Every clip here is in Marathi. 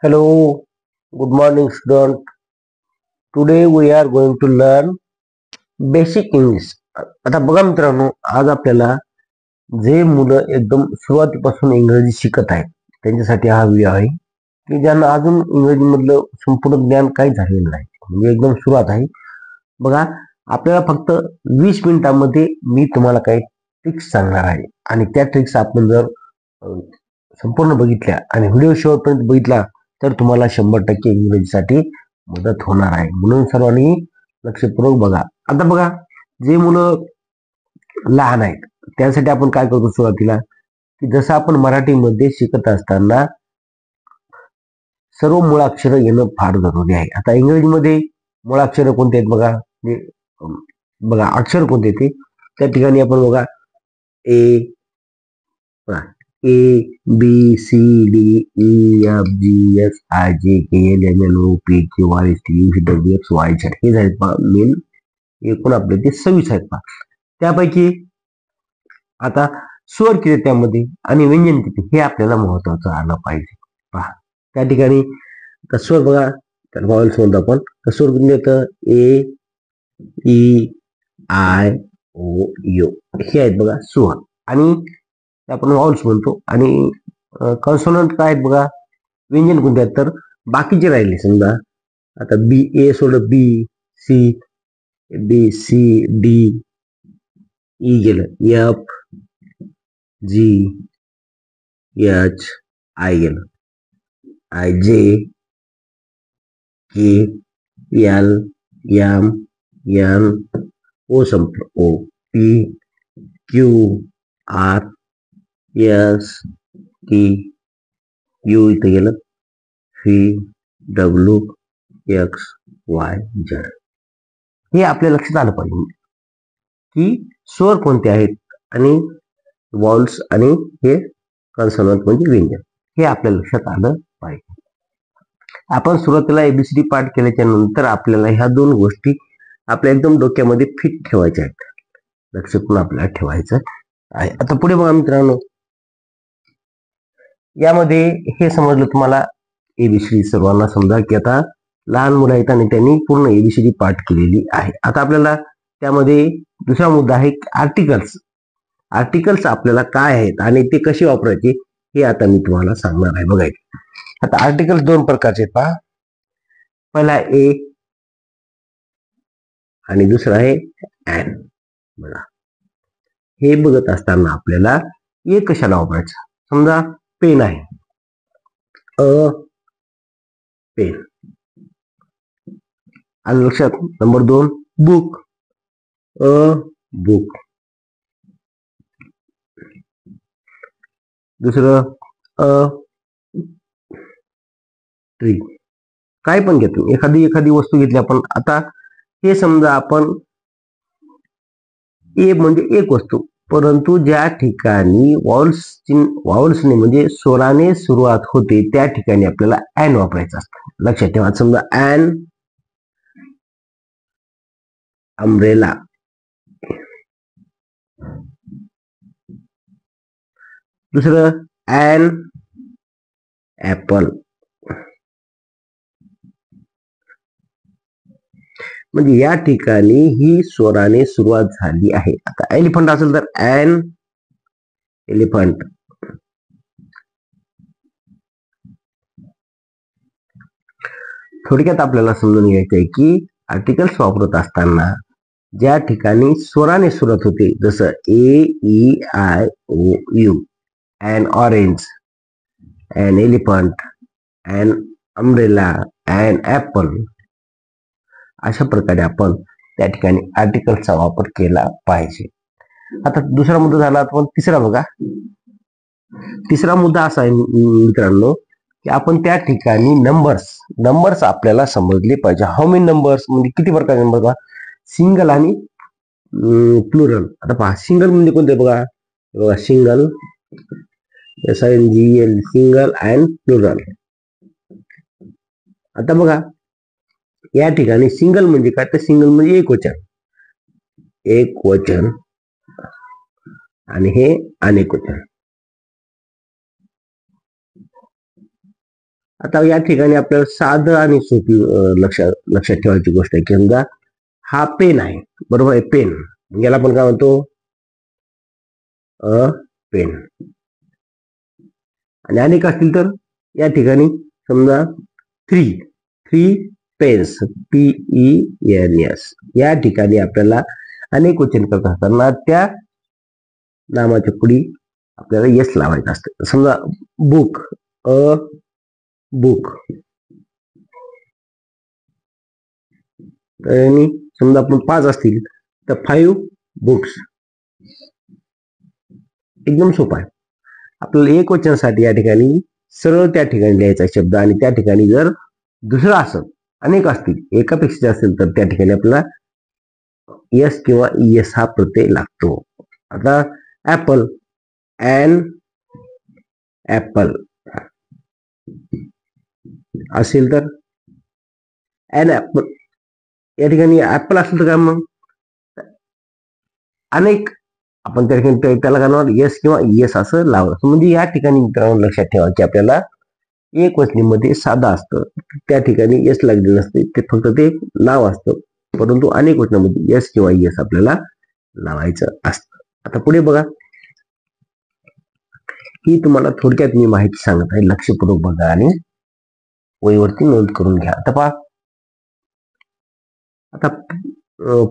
Hello, good morning, student. Today we are going to learn basic English. आता बघा मित्रांनो, आज आपल्याला जे मुलं एकदम सुरुवातीपासून इंग्रजी शिकत आहेत त्यांच्यासाठी हा व्हिडिओ आहे की ज्यांना अजून इंग्रजी मधलं संपूर्ण ज्ञान काही झालेलं नाही, म्हणजे एकदम सुरुवात आहे. बघा, आपल्याला फक्त 20 मिनिटांमध्ये मी तुम्हाला काही ट्रिक्स सांगणार आहे आणि त्या ट्रिक्स आपण जर संपूर्ण बघितल्या आणि व्हिडिओ शेवटपर्यंत बघितला तर तुम्हाला 100% इंग्रजीसाठी मदत होणार आहे. म्हणून सर्वांनी लक्षपूर्वक बघा. आता बघा, जे मुलं लहान आहेत त्यासाठी आपण काय करतो सुरुवातीला, की जसं आपण मराठीमध्ये शिकत असताना सर्व मुळाक्षर येणं फार जरुरी आहे. आता इंग्रजीमध्ये मुळाक्षर कोणते आहेत बघा, बघा अक्षर कोणते ते त्या ठिकाणी आपण बघा ए A B C D E F G H I J K L M N O P Q R S T U V W X Y Z हे झालेत पहा मेन. एकूण आपले ते 26 आहेत पहा. त्यापैकी आता स्वर किती त्यामध्ये आणि व्यंजन किती हे आपल्याला महत्वाचं आलं पाहिजे. पहा त्या ठिकाणी स्वर बघा, तर व्हॉवेल्स म्हणतो आपण. स्वर किती येतं? ए ई आय ओ यू हे आहेत बघा स्वर, आणि आपण व्हाउल्स म्हणतो. आणि कॉन्सोनंट काय आहेत बघा, व्यंजन कोणते आहेत? तर बाकीचे राहिले. समजा आता बी ए सोडलं B C D C D E गेलं एफ जी एच आय गेलं I J K L M N O संपलं O P Q R S T U इथे गेलं V W X Y Z. हे आपल्या लक्षात आलं पाहिजे की स्वर कोणते आहेत आणि व्हॉल्स आणि हे कॉन्सोनंट म्हणजे व्यंजन, हे आपल्या लक्षात आलं पाहिजे. आपण सुरुवातीला एबीसीडी पाठ केल्याच्या नंतर आपल्याला ह्या दोन गोष्टी आपल्या एकदम डोक्यामध्ये फिट ठेवायच्या आहेत, लक्ष पण आपल्याला ठेवायचं आहे. आता पुढे बघा मित्रांनो, यामध्ये हे समजलं तुम्हाला एबीसीडी सर्वांना समजा की आता लहान मुलं आहेत आणि त्यांनी पूर्ण एबीसीडी पाठ केलेली आहे. आता आपल्याला त्यामध्ये दुसरा मुद्दा आहे आर्टिकल्स. आर्टिकल्स आपल्याला काय आहेत आणि ते कसे वापरायचे हे आता मी तुम्हाला सांगणार आहे. बघा, आता आर्टिकल्स दोन प्रकारचे आहेत पहा. पहिला ए आणि दुसरा आहे एन. बघा, हे बघत असताना आपल्याला ए कशाला वापरायचं? समजा पेन आहे, अ पेन आणि लक्षात. Number 2 book, a book. दुसरं अ ट्री. काय पण घेतो, एखादी वस्तू घेतली आपण. आता हे समजा आपण ए म्हणजे एक वस्तू, परंतु ज्या ठिकाणी व्हाउल्सने म्हणजे स्वराने सुरुवात होते त्या ठिकाणी आपल्याला एन वापरायचं असतं. लक्षात ठेवा. समजा एन अम्ब्रेला, दुसरं एन ऍपल. म्हणजे या ठिकाणी ही स्वराने सुरुवात झाली आहे. आता एलिफंट असेल तर एन एलिफंट. थोडक्यात आपल्याला समजून घ्यायचं आहे की आर्टिकल्स वापरत असताना ज्या ठिकाणी स्वराने सुरुवात होते, जसं A E I O U, an orange, an elephant, an umbrella, an apple, अशा प्रकारे आपण त्या ठिकाणी आर्टिकल्सचा वापर केला पाहिजे. आता दुसरा मुद्दा झाला. आपण तिसरा बघा. तिसरा मुद्दा असा आहे मित्रांनो की आपण त्या ठिकाणी नंबर्स आपल्याला समजले पाहिजे. हाऊ मेनी नंबर्स म्हणजे किती प्रकारचे नंबर बघा, सिंगल आणि प्लुरल. आता पहा, सिंगल म्हणजे कोणते बघा, single SINGL single and plural. आता बघा, या ठिकाणी सिंगल म्हणजे काय? तर सिंगल म्हणजे एक वचन आणि हे अनेक वचन. आता या ठिकाणी आपल्याला साधं आणि सोपी लक्षात ठेवायची गोष्ट आहे की समजा हा पेन आहे, बरोबर आहे, पेन याला आपण काय म्हणतो, पेन. आणि अनेक असतील तर या ठिकाणी समजा थ्री थ्री पेन्स, PENS, या ठिकाणी आपल्याला अनेक वचन करत असताना त्या नामाच्या पुढे आपल्याला येस लावायचं असतं. समजा बुक, बुक, आणि समजा आपण 5 असतील तर 5 बुक्स. एकदम सोपा आहे. आपल्याला एक वचनासाठी या ठिकाणी सरळ त्या ठिकाणी लिहायचा शब्द, आणि त्या ठिकाणी जर दुसरा असेल, अनेक असतील, एकापेक्षा असेल, तर त्या ठिकाणी आपल्याला यस किंवा येस हा प्रत्यय लागतो. आता ऍपल, ॲन ऍपल असेल तर ॲन ऍपल, या ठिकाणी ऍपल असेल तर काय मग अनेक, आपण त्या ठिकाणी त्याला काय येस किंवा येस असं लावलं. म्हणजे या ठिकाणी मित्रांनो लक्षात ठेवा की आपल्याला एक वचनीमध्ये साधा असतं, त्या ठिकाणी येस लागलेलं नसते, ते फक्त ते नाव असतं. परंतु अनेक वचनामध्ये येस किंवा येस आपल्याला लावायचं असतं. आता पुढे बघा, ही तुम्हाला थोडक्यात मी माहिती सांगत आहे, लक्षपूर्वक बघा आणि वहीवरती नोंद करून घ्या. आता पहा, आता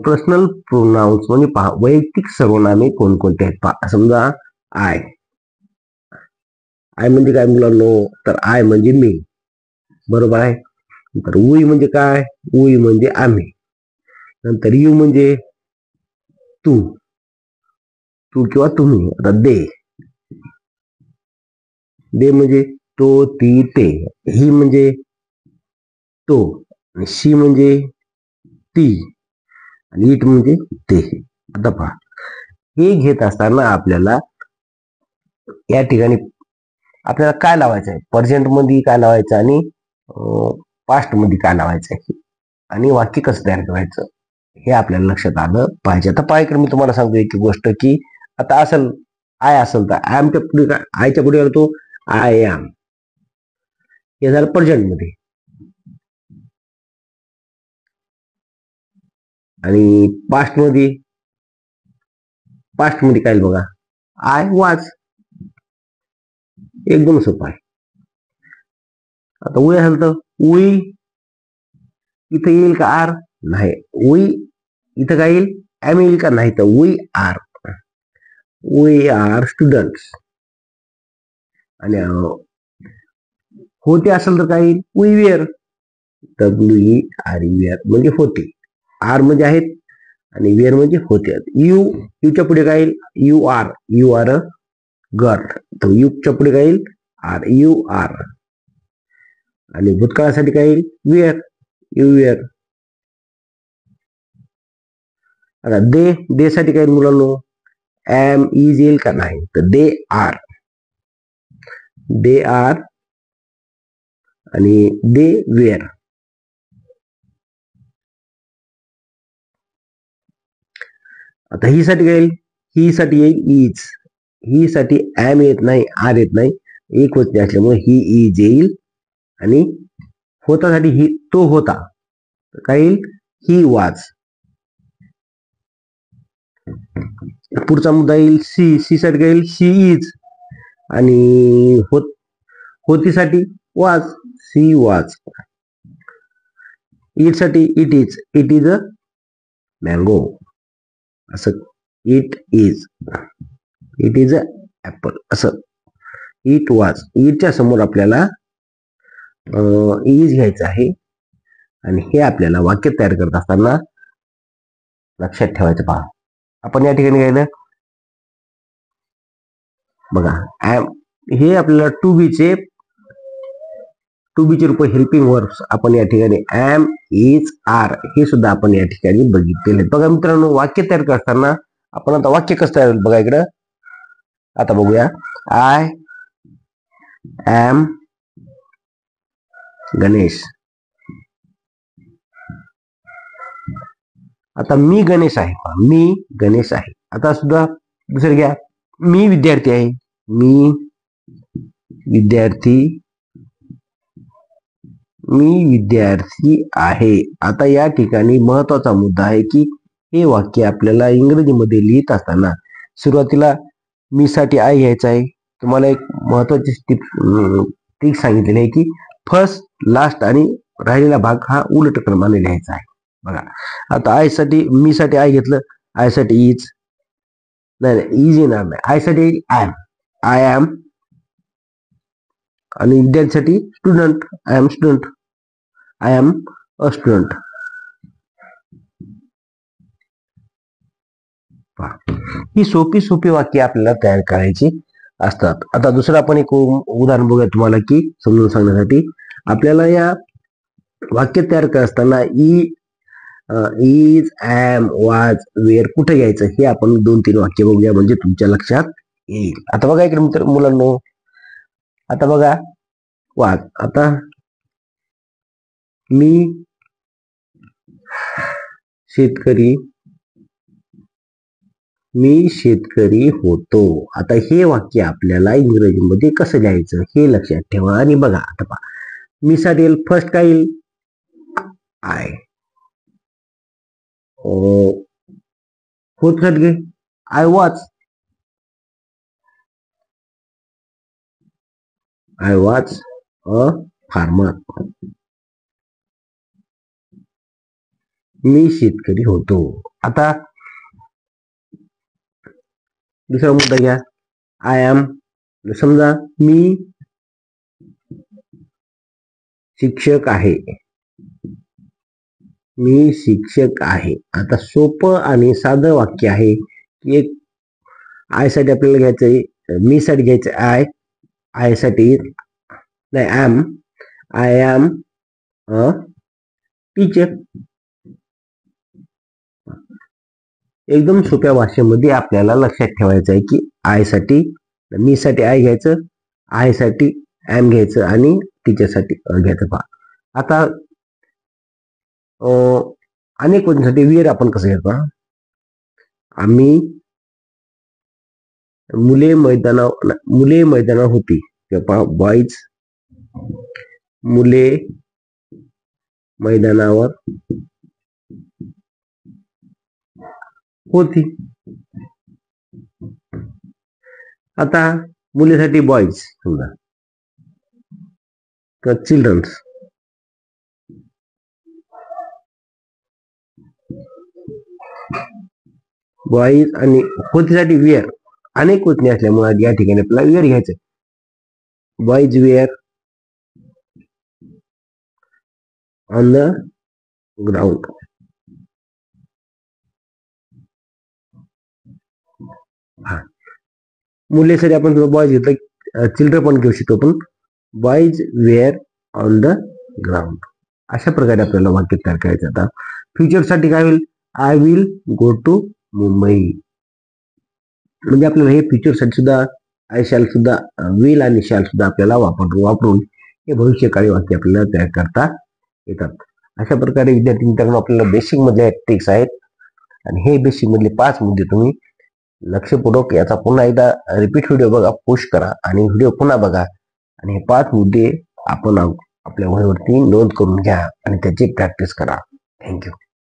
पर्सनल प्रोनाउन्स म्हणजे पहा वैयक्तिक सर्वनामे कोणकोणते आहेत पहा. समजा आय, आय म्हणजे काय मुलांनो, तर आय म्हणजे मी, बरोबर आहे. तर वी म्हणजे काय, वी म्हणजे आम्ही. नंतर यू म्हणजे तू, तू किंवा तुम्ही. आता दे, दे म्हणजे तो, ती, ते. ही म्हणजे तो, आणि शी म्हणजे ती, आणि इट म्हणजे ते. आता पहा, हे घेत असताना आपल्याला या ठिकाणी आपल्याला काय लावायचं आहे, प्रेझेंट मध्ये काय लावायचं आणि पास्ट मध्ये काय लावायचं आहे, आणि वाक्य कसं तयार करायचं हे आपल्याला लक्षात आलं पाहिजे. आता पाहिजे मी तुम्हाला सांगतो एक गोष्ट की आता असेल आय असेल तर आय एमच्या पुढे काय, आयच्या पुढे तो आय एम, हे झालं प्रेझेंट मध्ये. आणि पास्ट मध्ये, पास्ट मध्ये काय बघा, आय वाज. एकदम सोपं आहे. आता वी असेल तर वी, इथं येईल का आर, नाही. वी इथं काय येईल, एम येईल का, नाही. तर वी आर स्टुडंट्स. आणि होते असेल तर काय येईल, वी वेअर, WERE म्हणजे होते. आर म्हणजे आहेत आणि वेअर म्हणजे होते. यूच्या पुढे काय येईल, यू आर अ गर्ल. तर यूच्या पुढे काय येईल, यू आर. आणि भूतकाळासाठी काय येईल, वेअर, यू वेअर. आता दे साठी काय मुलांनो, एम इज येईल का, नाही. तर दे आर, आणि दे वेअर. आता ही साठी काय येईल, ही साठी येईल इज. ही साठी एम येत नाही, आर येत नाही, एक वचनी असल्यामुळे ही इज येईल. आणि होतासाठी ही, तो होता, काय येईल, ही वाज. पुढचा मुद्दा येईल सी साठी काय येईल, शी इज. आणि होतीसाठी वाज, सी वाज. इट साठी इट इज अ मँगो, असं. इट इज अ ऍपल, असं. इट वाज, इटच्या समोर आपल्याला इज घ्यायचं आहे. आणि हे आपल्याला वाक्य तयार करत असताना लक्षात ठेवायचं. पहा, आपण या ठिकाणी काय बघा, हे आपल्याला टू बीचे रूप हेल्पिंग वर्ब्स आपण या ठिकाणी एम, इज, आर हे सुद्धा आपण या ठिकाणी बघितलेले. बघा मित्रांनो, वाक्य तयार करताना आपण आता वाक्य कसं तयार होईल बघा इकडं. आता बघूया, आय एम गणेश. आता मी गणेश आहे, मी गणेश आहे. आता सुद्धा दुसरं घ्या, मी विद्यार्थी आहे, मी विद्यार्थी मी विद्यार्थी आहे. आता या ठिकाणी महत्वाचा मुद्दा आहे की हे वाक्य आपल्याला इंग्रजीमध्ये लिहित असताना सुरुवातीला मी साठी आय घ्यायचं आहे. तुम्हाला एक महत्वाची ट्रिक सांगितलेली आहे की फर्स्ट, लास्ट आणि राहिलेला भाग हा उलट क्रमाने लिहायचा आहे. बघा, आता आय साठी मी साठी आय घेतलं, आय साठी इज, नाही इज येणार नाही, आय साठी आय एम आणि विद्यार्थ्यांसाठी student, I am student, I am a student. ही सोपी वाक्य आपल्याला तयार करायची असतात. आता दुसरं आपण एक उदाहरण बघूया तुम्हाला की समजून सांगण्यासाठी. आपल्याला या वाक्य तयार करत असताना इज, एम, वाज, वेअर कुठे घ्यायचं हे आपण 2-3 वाक्य बघूया म्हणजे तुमच्या लक्षात येईल. आता बघा इकडे मित्र मुलांनो, आता बघा वाज. आता मी शेतकरी होतो. आता हे वाक्य आपल्याला इंग्रजीमध्ये कसं लिहायचं हे लक्षात ठेवा. आणि बघा आता पहा, मी साठी येईल फर्स्ट काय येईल आय, फोर्थ घे आय वॉज अ फार्मर. मी शेतकरी होतो. आता दुसरा मुद्दा घ्या, आय एम. समजा मी शिक्षक आहे. आता सोपं आणि साधं वाक्य आहे की एक आय साठी आपल्याला घ्यायचंय, मी साठी घ्यायचं आय साठी नाही आय एम अ टीचर. एकदम सोप्या भाषेमध्ये आपल्याला लक्षात ठेवायचं आहे की आय साठी मी साठी आय घ्यायचं, आय साठी एम घ्यायचं आणि टीचर साठी घ्यायचं. पहा आता अनेक वचनासाठी वियर आपण कसं घ्यायचं. आम्ही मुले मैदानावर होती. बॉईज मुले मैदानावर होती. आता मुलीसाठी बॉईज समजा तर चिल्ड्रन्स. बॉईज आणि होतीसाठी वियर. अनेक वचने असल्यामुळे या ठिकाणी आपल्याला वियर घ्यायचं. Boys wear on the ground. मुलीसाठी आपण बॉईज घेतलं, चिल्ड्रन पण घेऊ शकतो, पण boys wear on the ground. अशा प्रकारे आपल्याला वाक्य तयार करायचं. आता फ्युचर साठी काय होईल, I will go to Mumbai. म्हणजे आपल्याला हे फ्युचर साठी सुद्धा आय शॅल सुद्धा, विल आणि शॅल सुद्धा आपल्याला वापरून हे भविष्यकाळी वाक्य आपल्याला तयार करता येतात. अशा प्रकारे विद्यार्थी मित्रांनो आपल्याला बेसिक मधले ट्रिक्स आहेत आणि हे बेसिक मधले 5 मुद्दे तुम्ही लक्षपूर्वक याचा पुन्हा एकदा रिपीट व्हिडिओ बघा, पुश करा आणि व्हिडिओ पुन्हा बघा आणि हे 5 मुद्दे आपण आपल्या वहीवरती नोंद करून घ्या आणि त्याची प्रॅक्टिस करा. थँक्यू.